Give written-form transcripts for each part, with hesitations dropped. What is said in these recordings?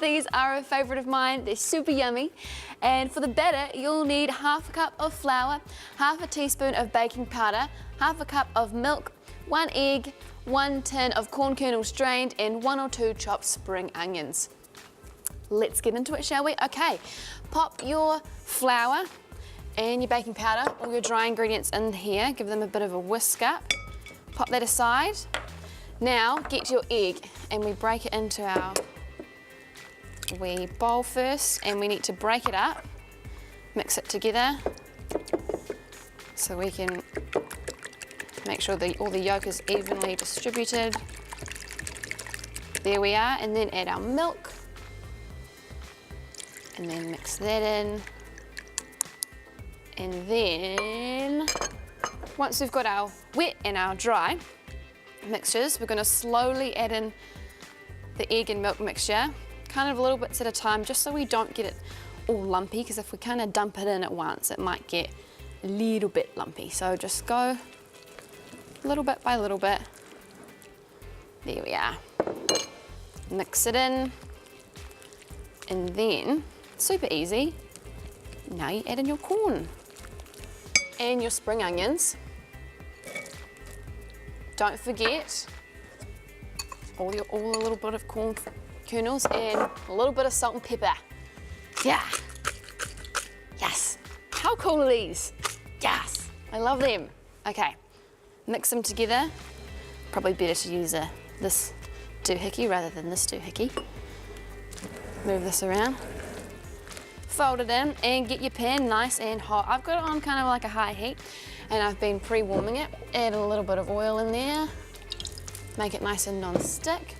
These are a favourite of mine. They're super yummy. And for the batter, you'll need half a cup of flour, half a teaspoon of baking powder, half a cup of milk, 1 egg, 1 tin of corn kernels drained, and 1 or 2 chopped spring onions. Let's get into it, shall we? Okay, pop your flour and your baking powder, all your dry ingredients in here, give them a bit of a whisk up, pop that aside. Now get your egg and we break it into our wee bowl first, and we need to break it up, mix it together so we can make sure that all the yolk is evenly distributed. There we are, and then add our milk and then mix that in. And then once we've got our wet and our dry mixtures, we're going to slowly add in the egg and milk mixture, kind of little bits at a time, just so we don't get it all lumpy, because if we kind of dump it in at once, it might get a little bit lumpy. So just go little bit by little bit. There we are. Mix it in, and then, super easy, now you add in your corn and your spring onions. Don't forget all the little bit of corn kernels and a little bit of salt and pepper. Yeah. Yes. How cool are these? Yes. I love them. Okay. Mix them together. Probably better to use this doohickey rather than this doohickey. Move this around. Fold it in and get your pan nice and hot. I've got it on kind of like a high heat and I've been pre-warming it. Add a little bit of oil in there. Make it nice and non-stick.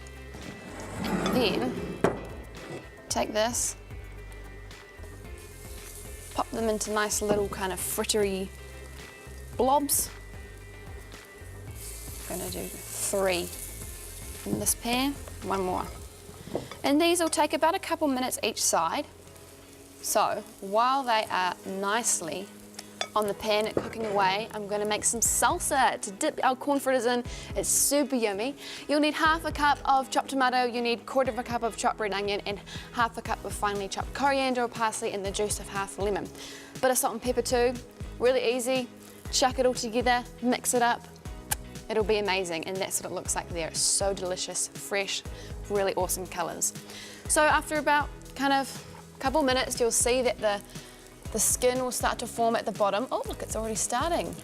And then take this, pop them into nice little kind of frittery blobs. I'm going to do 3 in this pan, 1 more. And these will take about a couple minutes each side. So while they are nicely on the pan cooking away, I'm going to make some salsa to dip our corn fritters in. It's super yummy. You'll need half a cup of chopped tomato, you need 1/4 cup of chopped red onion, and half a cup of finely chopped coriander or parsley, and the juice of half a lemon. Bit of salt and pepper too, really easy. Chuck it all together, mix it up. It'll be amazing, and that's what it looks like there. It's so delicious, fresh, really awesome colours. So after about kind of a couple minutes, you'll see that the skin will start to form at the bottom. Oh, look, it's already starting.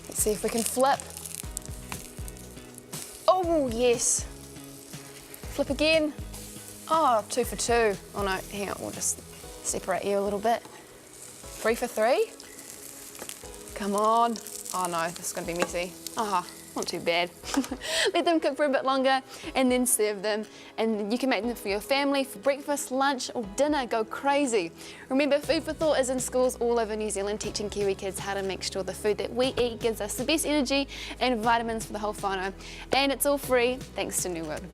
Let's see if we can flip. Oh, yes. Flip again. Oh, 2 for 2. Oh no, hang on, we'll just separate you a little bit. 3 for 3. Come on. Oh no, this is going to be messy. Ah, not too bad. Let them cook for a bit longer and then serve them. And you can make them for your family, for breakfast, lunch or dinner. Go crazy. Remember, Food for Thought is in schools all over New Zealand, teaching Kiwi kids how to make sure the food that we eat gives us the best energy and vitamins for the whole whānau. And it's all free thanks to New World.